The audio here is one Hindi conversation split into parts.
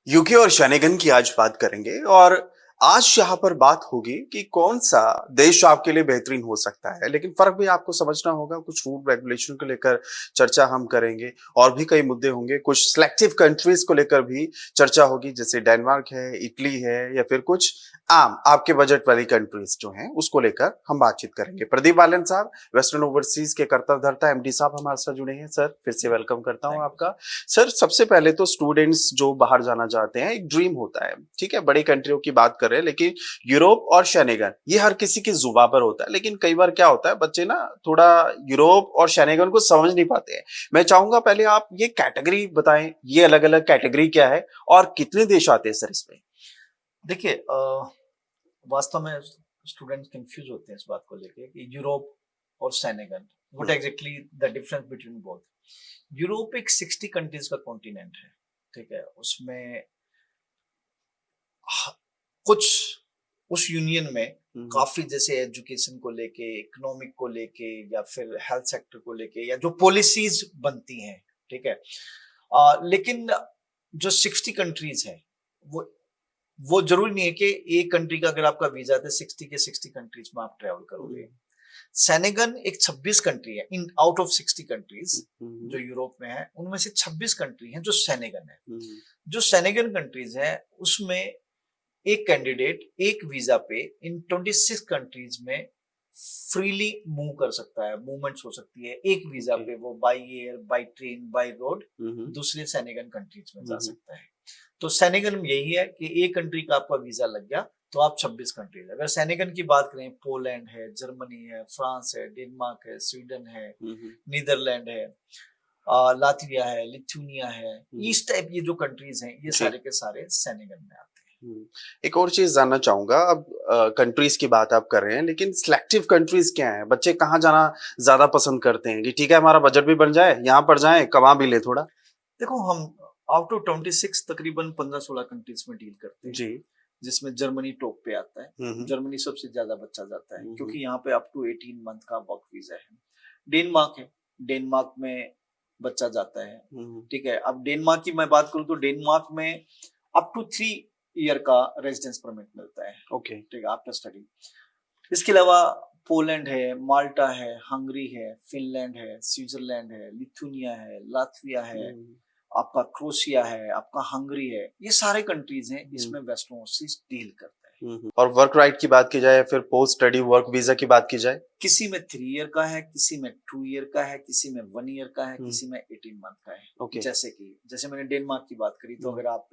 यूके और शनेगन की आज बात करेंगे और आज यहाँ पर बात होगी कि कौन सा देश आपके लिए बेहतरीन हो सकता है। लेकिन फर्क भी आपको समझना होगा। कुछ रूल रेगुलेशन को लेकर चर्चा हम करेंगे और भी कई मुद्दे होंगे। कुछ सिलेक्टिव कंट्रीज को लेकर भी चर्चा होगी, जैसे डेनमार्क है, इटली है, या फिर कुछ आम आपके बजट वाली कंट्रीज जो हैं उसको लेकर हम बातचीत करेंगे। प्रदीप बालन साहब, वेस्टर्न ओवरसीज के कर्तव्यदर्ता एमडी साहब हमारे साथ जुड़े हैं। सर, फिर से वेलकम करता हूं आपका। सर, सबसे पहले तो स्टूडेंट्स जो बाहर जाना चाहते हैं, एक ड्रीम होता है, ठीक है, बड़ी कंट्रियों की बात कर रहे हैं, लेकिन यूरोप और शनेगन ये हर किसी की जुबान पर होता है। लेकिन कई बार क्या होता है, बच्चे ना थोड़ा यूरोप और शनेगन को समझ नहीं पाते हैं। मैं चाहूंगा पहले आप ये कैटेगरी बताएं, ये अलग अलग कैटेगरी क्या है और कितने देश आते हैं सर इसमें। देखिए, वास्तव में स्टूडेंट कंफ्यूज होते हैं इस बात को लेके कि यूरोप और Senegal what exactly the difference between both. Europe एक 60 कंट्रीज का कॉन्टिनेंट है, ठीक है। उसमें कुछ उस यूनियन में काफी, जैसे एजुकेशन को लेके, इकोनॉमिक को लेके, या फिर हेल्थ सेक्टर को लेके, या जो पॉलिसीज बनती हैं, ठीक है। लेकिन जो 60 कंट्रीज है वो जरूरी नहीं है कि एक कंट्री का अगर आपका वीजा है 60 के 60 कंट्रीज में आप ट्रेवल करोगे। सेनेगन एक 26 कंट्री है इन आउट ऑफ 60 कंट्रीज जो यूरोप में है, उनमें से 26 कंट्री हैं जो सेनेगन है। जो सेनेगन कंट्रीज है उसमें एक कैंडिडेट एक वीजा पे इन 26 कंट्रीज में फ्रीली मूव कर सकता है, मूवमेंट्स हो सकती है एक वीजा पे। वो by air, by train, by road दूसरे सेनेगन कंट्रीज में जा सकता है। तो सेनेगन में यही है कि एक कंट्री का आपका वीजा लग गया तो आप 26 कंट्रीज। अगर सेनेगन की बात करें, पोलैंड है, जर्मनी है, फ्रांस है, डेनमार्क है, स्वीडन है, नीदरलैंड है, लातविया है, लिथुनिया है, इस टाइप ये जो कंट्रीज हैं ये सारे के सारे सेनेगन में आते हैं। एक और चीज जानना चाहूंगा। अब कंट्रीज की बात आप कर रहे हैं, लेकिन सिलेक्टिव कंट्रीज क्या है? बच्चे कहाँ जाना ज्यादा पसंद करते हैं कि ठीक है हमारा बजट भी बन जाए, यहाँ पर जाए, कमा भी ले थोड़ा? देखो, हम आउट ऑफ 26 तकरीबन 15-16 कंट्रीज में डील करते हैं जी, जिसमें जर्मनी टॉप पे आता है। जर्मनी सबसे ज्यादा बच्चा जाता है क्योंकि यहाँ पे अप टू 18 मंथ का वर्क वीजा है। डेनमार्क है, डेनमार्क में बच्चा जाता है, ठीक है। अब डेनमार्क की मैं बात करूँ तो डेनमार्क में अप टू 3 ईयर का रेजिडेंस परमिट मिलता है, ओके, ठीक है, आफ्टर स्टडी। इसके अलावा पोलैंड है, माल्टा है, हंगरी है, फिनलैंड है, स्विट्जरलैंड है, लिथुनिया है, लातविया है, आपका क्रोशिया है, आपका हंगरी है, ये सारे कंट्रीज हैं इसमें वेस्टर्न ओवरसीज डील करता है। और वर्क राइट की बात की जाए, फिर पोस्ट स्टडी वर्क वीजा की बात की जाए, किसी में 3 ईयर का है, किसी में 2 ईयर का है, किसी में 1 ईयर का है, किसी में 18 मंथ का है। okay. जैसे मैंने डेनमार्क की बात करी, तो अगर आप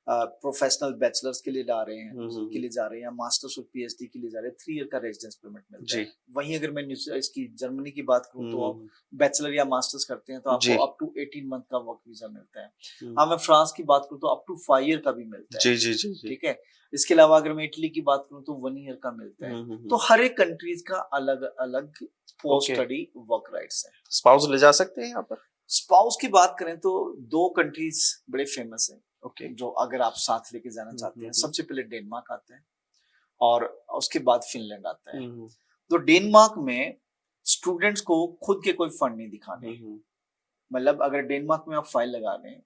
प्रोफेशनल बैचलर्स के लिए जा रहे हैं, या मास्टर्स और पीएचडी के लिए जा रहे हैं, 3 ईयर का रेजिडेंस परमिट मिलता है। वहीं अगर मैं इसकी जर्मनी की बात करूं तो बैचलर या मास्टर्स करते हैं तो आपको अप टू 18 मंथ का वर्क वीजा मिलता है। हाँ, मैं फ्रांस की बात करूं तो अप टू 5 ईयर का भी मिलता है। जी, ठीक है। इसके अलावा अगर मैं इटली की बात करूं तो 1 ईयर का मिलता है। तो हर एक कंट्रीज का अलग अलग पोस्ट स्टडी वर्क राइट्स है। स्पाउस ले जा सकते हैं यहाँ पर? स्पाउस की बात करें तो 2 कंट्रीज बड़े फेमस है, ओके, जो अगर आप साथ लेके जाना चाहते हैं। सबसे पहले डेनमार्क आता है और उसके बाद फिनलैंड आता है। तो डेनमार्क में स्टूडेंट्स को खुद के कोई फंड नहीं दिखाने। मतलब अगर डेनमार्क में आप फाइल लगा रहे हैं,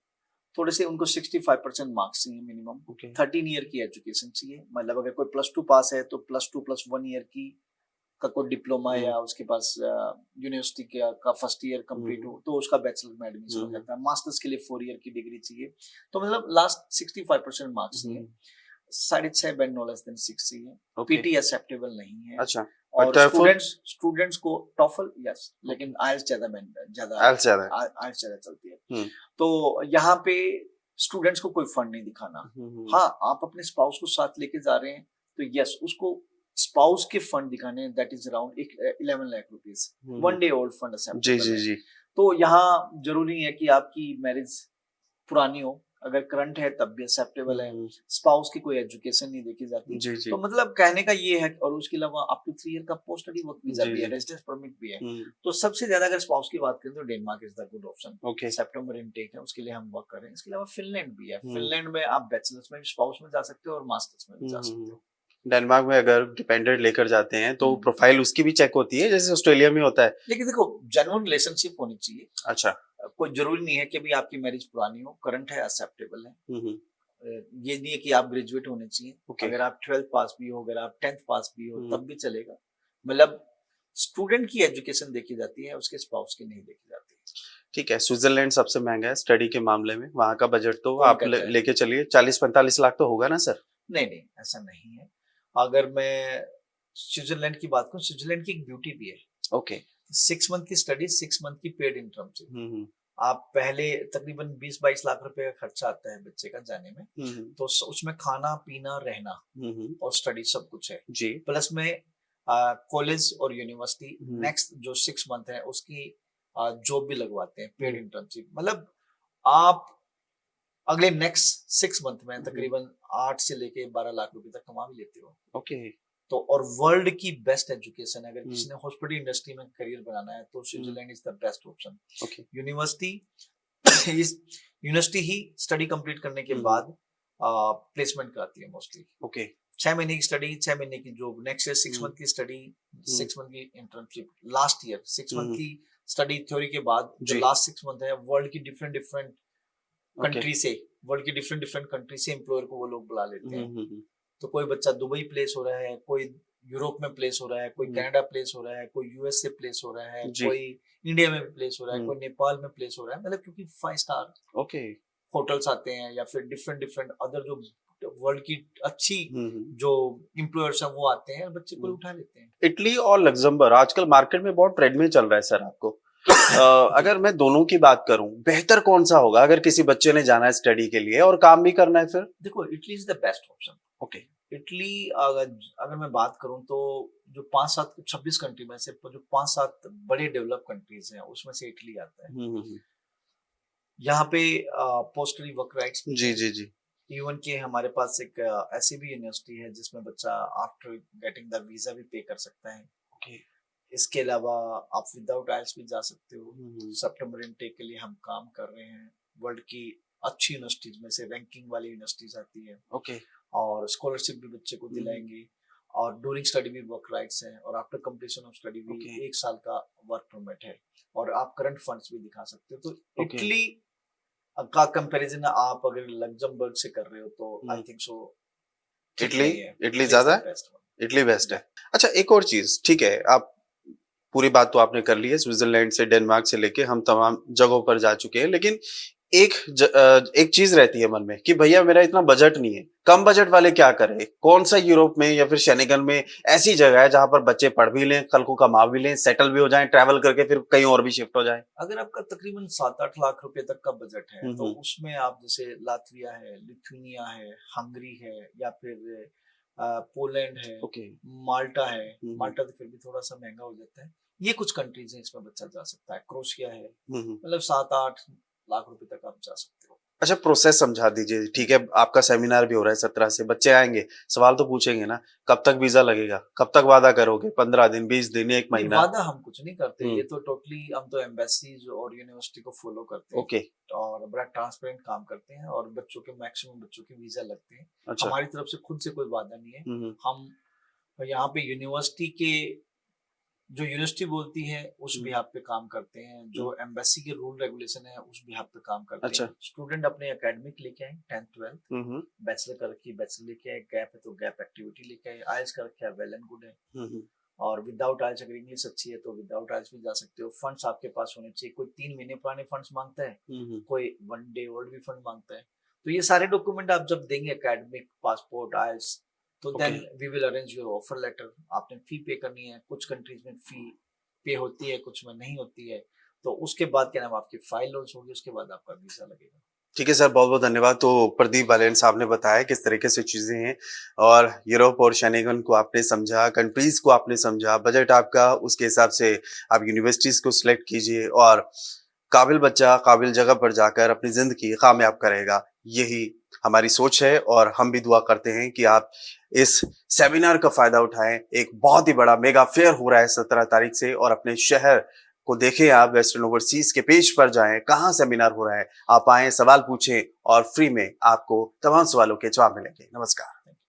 थोड़े से उनको 65% मार्क्स चाहिए मिनिमम, 13 ईयर की एजुकेशन चाहिए। मतलब अगर कोई +2 पास है तो +2 + 1 ईयर की का कोई डिप्लोमा या उसके पास यूनिवर्सिटी का फर्स्ट ईयर कंप्लीट हो तो उसका बैचलर में एडमिशन हो जाता है। मास्टर्स के लिए 4 ईयर की डिग्री चाहिए। तो मतलब लास्ट 65% मार्क्स चाहिए। 6.5 बैंड नो लेस देन 6 चाहिए। पीटी एक्सेप्टेबल नहीं है। अच्छा। और स्टूडेंट्स को टॉफल यस, लेकिन आइल्स ज्यादा चलती है। तो यहाँ पे स्टूडेंट्स को कोई फंड नहीं दिखाना। हाँ, आप अपने स्पाउस को साथ लेके जा रहे हैं तो यस, उसको स्पाउस के फंड दिखाने, that is around 11 lakh rupees, 1 day old fund acceptable है। तो यहाँ जरूरी है कि आपकी मैरिज पुरानी हो, अगर करंट है तब भी एक्सेप्टेबल है। स्पाउस की कोई एजुकेशन नहीं देखी जाती। तो मतलब कहने का ये है। और उसके अलावा अप टू 3 ईयर का पोस्ट स्टडी वर्क वीजा भी है, रेजिडेंस परमिट भी है। तो सबसे ज्यादा अगर स्पाउस की बात करें तो Denmark is the good option. September intake है, उसके लिए हम वर्क कर रहे हैं। इसके अलावा फिनलैंड भी है। फिनलैंड में आप बैचलर्स में भी स्पाउस में जा सकते हो और मास्टर्स में भी जा सकते हो। डेनमार्क में अगर डिपेंडेंट लेकर जाते हैं तो प्रोफाइल उसकी भी चेक होती है जैसे ऑस्ट्रेलिया में होता है? लेकिन देखो, जेन्युइन रिलेशनशिप होनी चाहिए। अच्छा। कोई जरूरी नहीं है कि भी आपकी मैरिज पुरानी हो, करंट है, एक्सेप्टेबल है। ये नहीं है कि आप ग्रेजुएट होने चाहिए। ओके अगर आप 12th पास भी हो, अगर आप 10th पास भी हो, हम्म, तब भी चलेगा। मतलब स्टूडेंट की एजुकेशन देखी जाती है, उसके स्पाउस की नहीं देखी जाती। ठीक है। स्विट्जरलैंड सबसे महंगा है स्टडी के मामले में, वहाँ का बजट तो कोई आप कहता है लेके चलिए 40-45 लाख तो होगा ना सर? नहीं नहीं, ऐसा नहीं है। अगर मैं स्विट्जरलैंड की बात करूं, स्विट्जरलैंड की एक ब्यूटी भी है। ओके 6 मंथ की स्टडी, 6 मंथ की पेड इंटर्नशिप। हम्म आप पहले तकरीबन 20-22 लाख रुपए का खर्चा आता है बच्चे का जाने में। हम्म तो उसमें खाना पीना रहना हम्म और स्टडी सब कुछ है। जी प्लस में कॉलेज और यूनिवर्सिटी हम्म नेक्स्ट जो 6 मंथ है उसकी जॉब भी लगवाते हैं, पेड हम्म इंटर्नशिप। मतलब आप अगले नेक्स्ट 6 मंथ में हम्म, तकरीबन 8 से लेके 12 लाख रुपए तक कमा भी लेते हो। ओके तो और वर्ल्ड की बेस्ट एजुकेशन है, अगर हम्म किसी ने हॉस्पिटल इंडस्ट्री में करियर बनाना है तो हम्म, Switzerland is the best option. Okay university इस यूनिवर्सिटी ही स्टडी कंप्लीट करने के हम्म बाद प्लेसमेंट कराती है मोस्टली। ओके 6 महीने की स्टडी, 6 महीने की जॉब, नेक्स्ट ईयर 6 मंथ की स्टडी, हम्म 6 मंथ की इंटर्नशिप, लास्ट ईयर 6 मंथ हम्म, की स्टडी थ्योरी के बाद जो जी लास्ट 6 मंथ है वर्ल्ड की डिफरेंट डिफरेंट ओके कंट्री से, वर्ल्ड की डिफरेंट डिफरेंट कंट्री से एम्प्लॉयर को वो लोग बुला लेते हैं। हम्म तो कोई बच्चा दुबई प्लेस हो रहा है, कोई यूरोप में प्लेस हो रहा है, कोई हम्म, कनाडा प्लेस हो रहा है, कोई यूएस से प्लेस हो रहा है, जी कोई इंडिया में भी प्लेस हो रहा है, हम्म कोई नेपाल में प्लेस हो रहा है। मतलब क्योंकि 5 स्टार ओके होटल्स आते हैं या फिर डिफरेंट डिफरेंट अदर जो वर्ल्ड की अच्छी हम्म जो एम्प्लॉयर्स हैं वो आते हैं और बच्चे को हम्म उठा लेते हैं। इटली और लग्जमबर्ग आजकल मार्केट में बहुत ट्रेंड में चल रहा है सर आपको। जी अगर मैं दोनों की बात करूं बेहतर कौन सा होगा अगर किसी बच्चे ने जाना है स्टडी के लिए और काम भी करना है फिर? देखो, Italy is the best option. Okay Italy अगर अगर मैं बात करूं तो जो 5-7 26 कंट्री में से जो 5-7 बड़े डेवलप कंट्रीज हैं उसमें से इटली आता है। हम्म यहाँ पे पोस्टली वर्क राइट्स भी जी है। जी जी इवन कि हमारे पास एक ऐसी भी यूनिवर्सिटी है जिसमें बच्चा आफ्टर गेटिंग द वीजा भी पे कर सकता है। ओके इसके अलावा आप विदाउट आइल्स भी जा सकते हो। हम्म सितंबर इनटेक के लिए हम काम कर रहे हैं। वर्ल्ड की अच्छी यूनिवर्सिटीज में से रैंकिंग वाली यूनिवर्सिटीज आती है ओके और स्कॉलरशिप भी बच्चे को दिलाएंगे। और ड्यूरिंग स्टडी भी वर्क राइट्स हैं और आफ्टर कंप्लीशन ऑफ स्टडी भी ओके 1 साल का वर्क परमिट है और आप करंट फंड्स भी दिखा सकते हो। तो ओके इटली का कंपैरिजन आप अगर लग्जमबर्ग से कर रहे हो तो आई थिंक सो ठीक इटली नहीं है। इटली इटली इज ज्यादा द है? Best Italy best one. है। अच्छा एक और चीज ठीक है आप पूरी बात तो आपने कर ली है स्विट्जरलैंड से डेनमार्क से लेके हम तमाम जगहों पर जा चुके हैं लेकिन एक चीज रहती है मन में कि भैया मेरा इतना बजट नहीं है कम बजट वाले क्या करें कौन सा यूरोप में या फिर शेनेगन में ऐसी जगह है जहां पर बच्चे पढ़ भी लें कल को कमा भी लें सेटल भी हो जाएं ट्रैवल करके फिर कहीं और भी शिफ्ट हो जाएं? अगर आपका तकरीबन 7-8 लाख रुपए तक का बजट है तो हम्म उसमें आप जैसे लातविया है, लिथुनिया है, हंगरी है या फिर पोलैंड है, ओके माल्टा है। हम्म माल्टा तो फिर भी थोड़ा सा महंगा हो जाता है। ये कुछ कंट्रीज हैं इसमें बच्चा जा सकता है। क्रोशिया है। हम्म मतलब 7-8 लाख रुपए तक आप जा सकते हो। अच्छा प्रोसेस समझा दीजिए ठीक है आपका सेमिनार भी हो रहा है 17 से बच्चे आएंगे सवाल तो पूछेंगे ना कब तक वीजा लगेगा कब तक वादा करोगे 15 दिन 20 दिन 1 नहीं, महीना? वादा हम कुछ नहीं करते। हम्म ये तो टोटली हम तो एम्बेसीज और यूनिवर्सिटी को फॉलो करते हैं ओके और बड़ा ट्रांसपेरेंट काम करते हैं और बच्चों के मैक्सिमम बच्चों के वीजा लगते हैं। अच्छा हमारी तरफ से खुद से कोई वादा नहीं है। हम्म हम यहाँ पे यूनिवर्सिटी के जो यूनिवर्सिटी बोलती है उस हम्म बिहाफ पे काम करते हैं। जो हम्म, एम्बेसी के रूल रेगुलेशन है उस बिहाफ पे काम करते अच्छा हैं। स्टूडेंट अपने एकेडमिक लेके आए 10th 12th, हम्म बैचलर कर रखी है बैचलर लेके आए, गैप है तो गैप एक्टिविटी लेके आए, आइल्स कर रखे है वेल एंड गुड है। हम्म और विदाउट आइल्स अगर इंग्लिश अच्छी है तो विदाउट आइल्स भी जा सकते हो। फंड्स आपके पास होने चाहिए। कोई 3 महीने पुराने फंड्स मांगता है, कोई 1 डे ओल्ड भी फंड मांगता है। तो ये सारे डॉक्यूमेंट आप जब देंगे एकेडमिक पासपोर्ट आइल्स तो okay then we will arrange your offer letter. आपने फी पे करनी है। कुछ कंट्रीज में फी पे होती है, कुछ में नहीं होती है। तो उसके बाद क्या नाम आपकी फाइल लॉन्च होगी, उसके बाद आपका वीजा लगेगा। ठीक है सर बहुत बहुत धन्यवाद। तो प्रदीप बालेन साहब ने बताया किस तरीके से चीजें हैं और यूरोप और शेनेगन को आपने समझा कंट्रीज को आपने समझा बजट आपका उसके हिसाब से आप यूनिवर्सिटीज को सिलेक्ट कीजिए और काबिल बच्चा काबिल जगह पर जाकर अपनी जिंदगी कामयाब करेगा यही हमारी सोच है और हम भी दुआ करते हैं कि आप इस सेमिनार का फायदा उठाएं। एक बहुत ही बड़ा मेगा फेयर हो रहा है 17 तारीख से और अपने शहर को देखें आप वेस्टर्न ओवरसीज के पेज पर जाएं कहाँ सेमिनार हो रहा है आप आए सवाल पूछें और फ्री में आपको तमाम सवालों के जवाब मिलेंगे। नमस्कार।